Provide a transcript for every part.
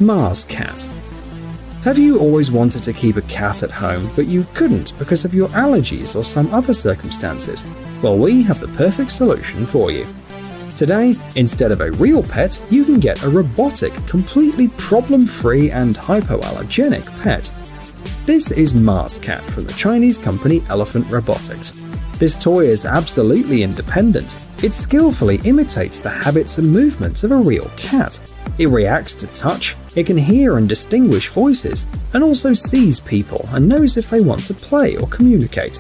Mars cat. Have you always wanted to keep a cat at home, but you couldn't because of your allergies or some other circumstances? Well, we have the perfect solution for you. Today, instead of a real pet, you can get a robotic, completely problem-free and hypoallergenic pet. This is Mars Cat from the Chinese company Elephant Robotics. This toy is absolutely independent. It skillfully imitates the habits and movements of a real cat. It reacts to touch, it can hear and distinguish voices, and also sees people and knows if they want to play or communicate.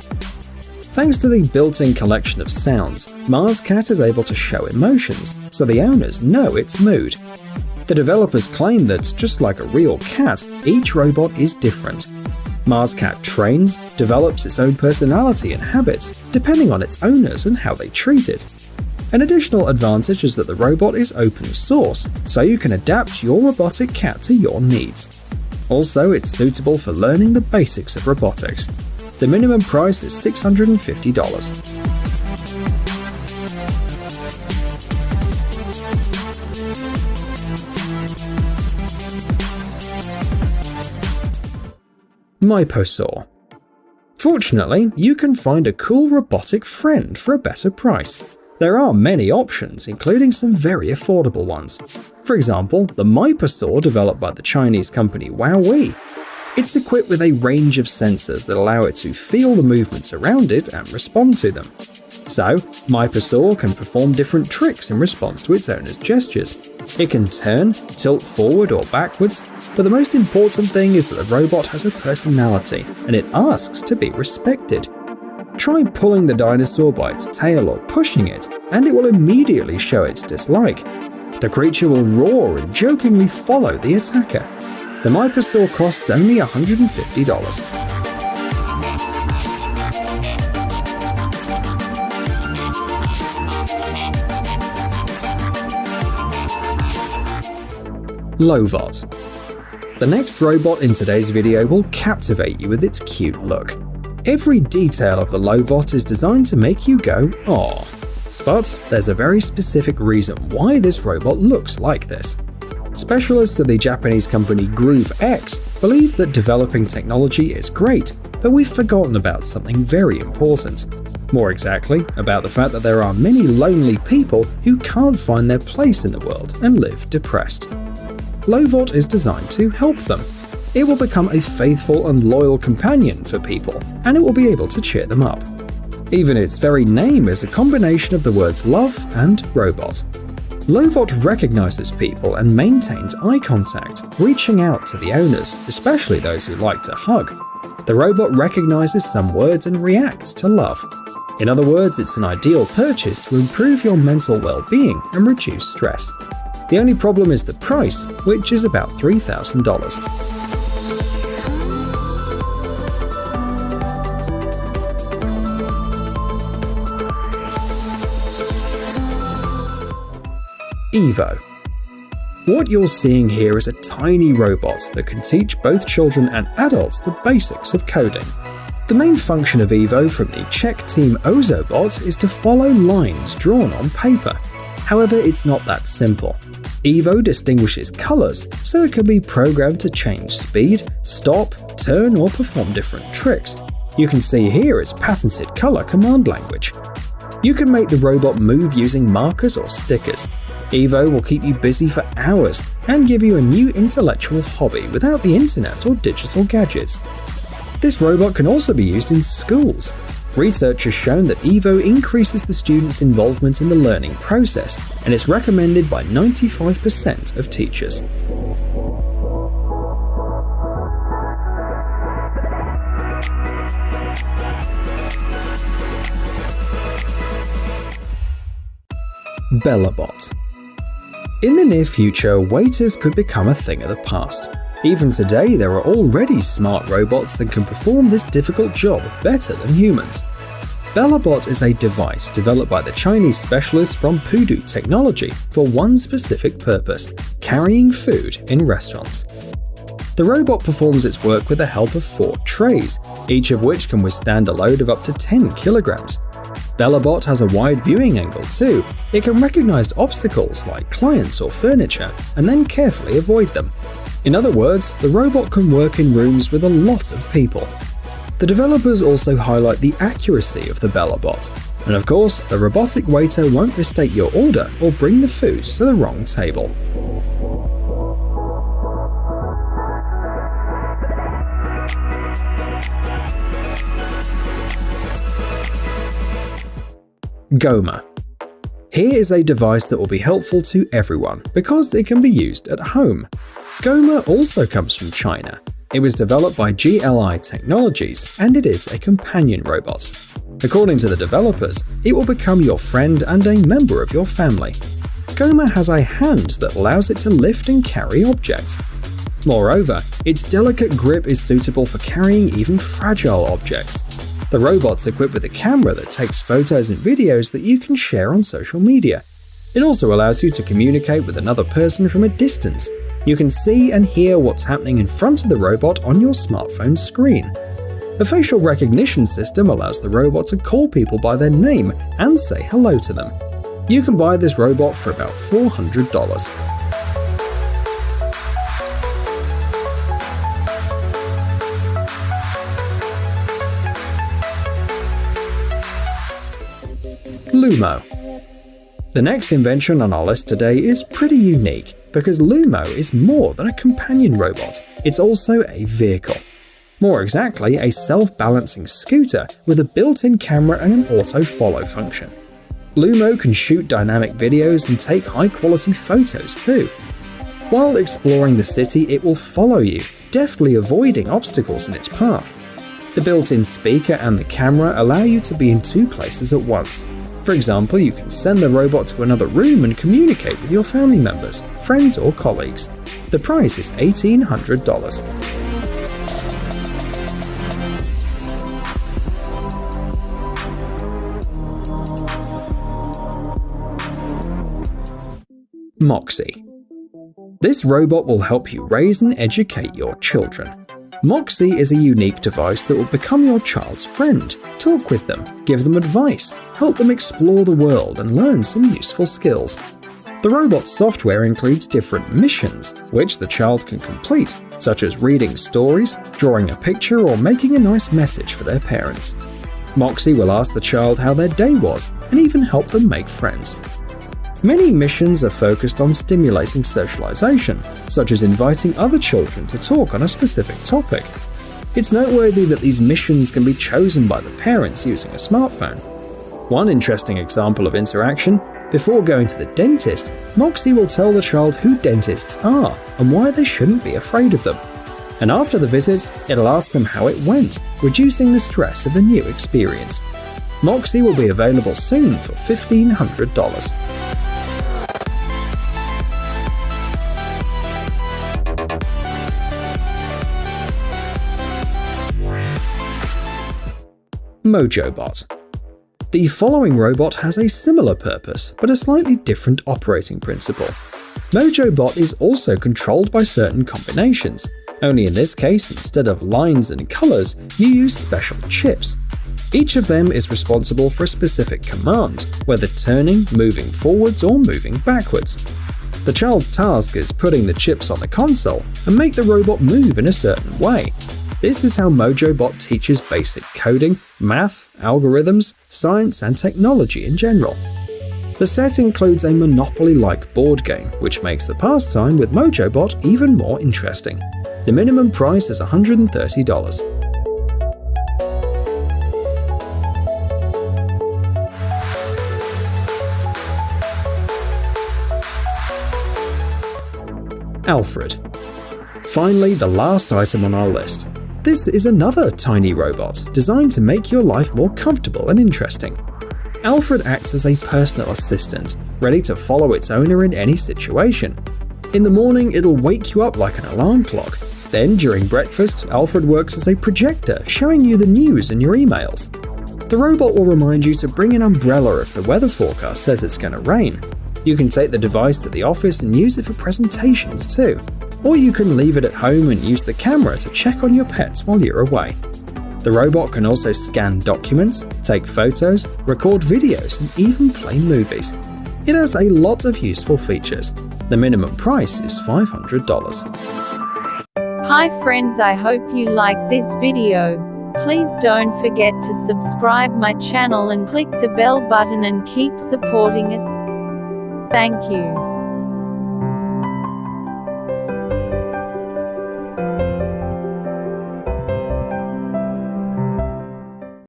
Thanks to the built-in collection of sounds, Mars Cat is able to show emotions, so the owners know its mood. The developers claim that, just like a real cat, each robot is different. Mars Cat trains, develops its own personality and habits, depending on its owners and how they treat it. An additional advantage is that the robot is open source, so you can adapt your robotic cat to your needs. Also, it's suitable for learning the basics of robotics. The minimum price is $650. Microsaw. Fortunately, you can find a cool robotic friend for a better price. There are many options, including some very affordable ones. For example, the Microsaw developed by the Chinese company Huawei. It's equipped with a range of sensors that allow it to feel the movements around it and respond to them. So, Microsaw can perform different tricks in response to its owner's gestures. It can turn, tilt forward or backwards, but the most important thing is that the robot has a personality and it asks to be respected. Try pulling the dinosaur by its tail or pushing it, and it will immediately show its dislike. The creature will roar and jokingly follow the attacker. The Microsaw costs only $150. LOVOT. The next robot in today's video will captivate you with its cute look. Every detail of the LOVOT is designed to make you go, "Aww." But there's a very specific reason why this robot looks like this. Specialists at the Japanese company GrooveX believe that developing technology is great, but we've forgotten about something very important. More exactly, about the fact that there are many lonely people who can't find their place in the world and live depressed. LOVOT is designed to help them. It will become a faithful and loyal companion for people, and it will be able to cheer them up. Even its very name is a combination of the words love and robot. LOVOT recognizes people and maintains eye contact, reaching out to the owners, especially those who like to hug. The robot recognizes some words and reacts to love. In other words, it's an ideal purchase to improve your mental well-being and reduce stress. The only problem is the price, which is about $3,000. Evo. What you're seeing here is a tiny robot that can teach both children and adults the basics of coding. The main function of Evo from the Czech team Mojobot is to follow lines drawn on paper. However, it's not that simple. Evo distinguishes colors, so it can be programmed to change speed, stop, turn, or perform different tricks. You can see here its patented color command language. You can make the robot move using markers or stickers. Evo will keep you busy for hours and give you a new intellectual hobby without the internet or digital gadgets. This robot can also be used in schools. Research has shown that Evo increases the students' involvement in the learning process, and it's recommended by 95% of teachers. Bellabot. In the near future, waiters could become a thing of the past. Even today, there are already smart robots that can perform this difficult job better than humans. Bellabot is a device developed by the Chinese specialists from Pudu Technology for one specific purpose: carrying food in restaurants. The robot performs its work with the help of 4 trays, each of which can withstand a load of up to 10 kilograms. Bellabot has a wide viewing angle too. It can recognize obstacles like clients or furniture and then carefully avoid them. In other words, the robot can work in rooms with a lot of people. The developers also highlight the accuracy of the Bellabot. And of course, the robotic waiter won't mistake your order or bring the food to the wrong table. Gomer. Here is a device that will be helpful to everyone because it can be used at home. Gomer also comes from China. It was developed by GLI Technologies and it is a companion robot. According to the developers, it will become your friend and a member of your family. Gomer has a hand that allows it to lift and carry objects. Moreover, its delicate grip is suitable for carrying even fragile objects. The robot's equipped with a camera that takes photos and videos that you can share on social media. It also allows you to communicate with another person from a distance. You can see and hear what's happening in front of the robot on your smartphone screen. The facial recognition system allows the robot to call people by their name and say hello to them. You can buy this robot for about $400. Lumo. The next invention on our list today is pretty unique because Lumo is more than a companion robot, it's also a vehicle. More exactly, a self-balancing scooter with a built-in camera and an auto-follow function. Lumo can shoot dynamic videos and take high-quality photos too. While exploring the city, it will follow you, deftly avoiding obstacles in its path. The built-in speaker and the camera allow you to be in 2 places at once. For example, you can send the robot to another room and communicate with your family members, friends or colleagues. The price is $1,800. Moxie. This robot will help you raise and educate your children. Moxie is a unique device that will become your child's friend. Talk with them, give them advice, help them explore the world and learn some useful skills. The robot's software includes different missions, which the child can complete, such as reading stories, drawing a picture, or making a nice message for their parents. Moxie will ask the child how their day was and even help them make friends. Many missions are focused on stimulating socialization, such as inviting other children to talk on a specific topic. It's noteworthy that these missions can be chosen by the parents using a smartphone. One interesting example of interaction: before going to the dentist, Moxie will tell the child who dentists are and why they shouldn't be afraid of them. And after the visit, it'll ask them how it went, reducing the stress of the new experience. Moxie will be available soon for $1,500. Mojobot. The following robot has a similar purpose, but a slightly different operating principle. Mojobot is also controlled by certain combinations, only in this case, instead of lines and colors, you use special chips. Each of them is responsible for a specific command, whether turning, moving forwards, or moving backwards. The child's task is putting the chips on the console and make the robot move in a certain way. This is how Mojobot teaches basic coding, math, algorithms, science, and technology in general. The set includes a Monopoly-like board game, which makes the pastime with Mojobot even more interesting. The minimum price is $130. Alfred. Finally, the last item on our list. This is another tiny robot designed to make your life more comfortable and interesting. Alfred acts as a personal assistant, ready to follow its owner in any situation. In the morning, it'll wake you up like an alarm clock. Then, during breakfast, Alfred works as a projector, showing you the news and your emails. The robot will remind you to bring an umbrella if the weather forecast says it's going to rain. You can take the device to the office and use it for presentations too. Or you can leave it at home and use the camera to check on your pets while you're away. The robot can also scan documents, take photos, record videos, and even play movies. It has a lot of useful features. The minimum price is $500. Hi friends, I hope you liked this video. Please don't forget to subscribe my channel and click the bell button and keep supporting us. Thank you.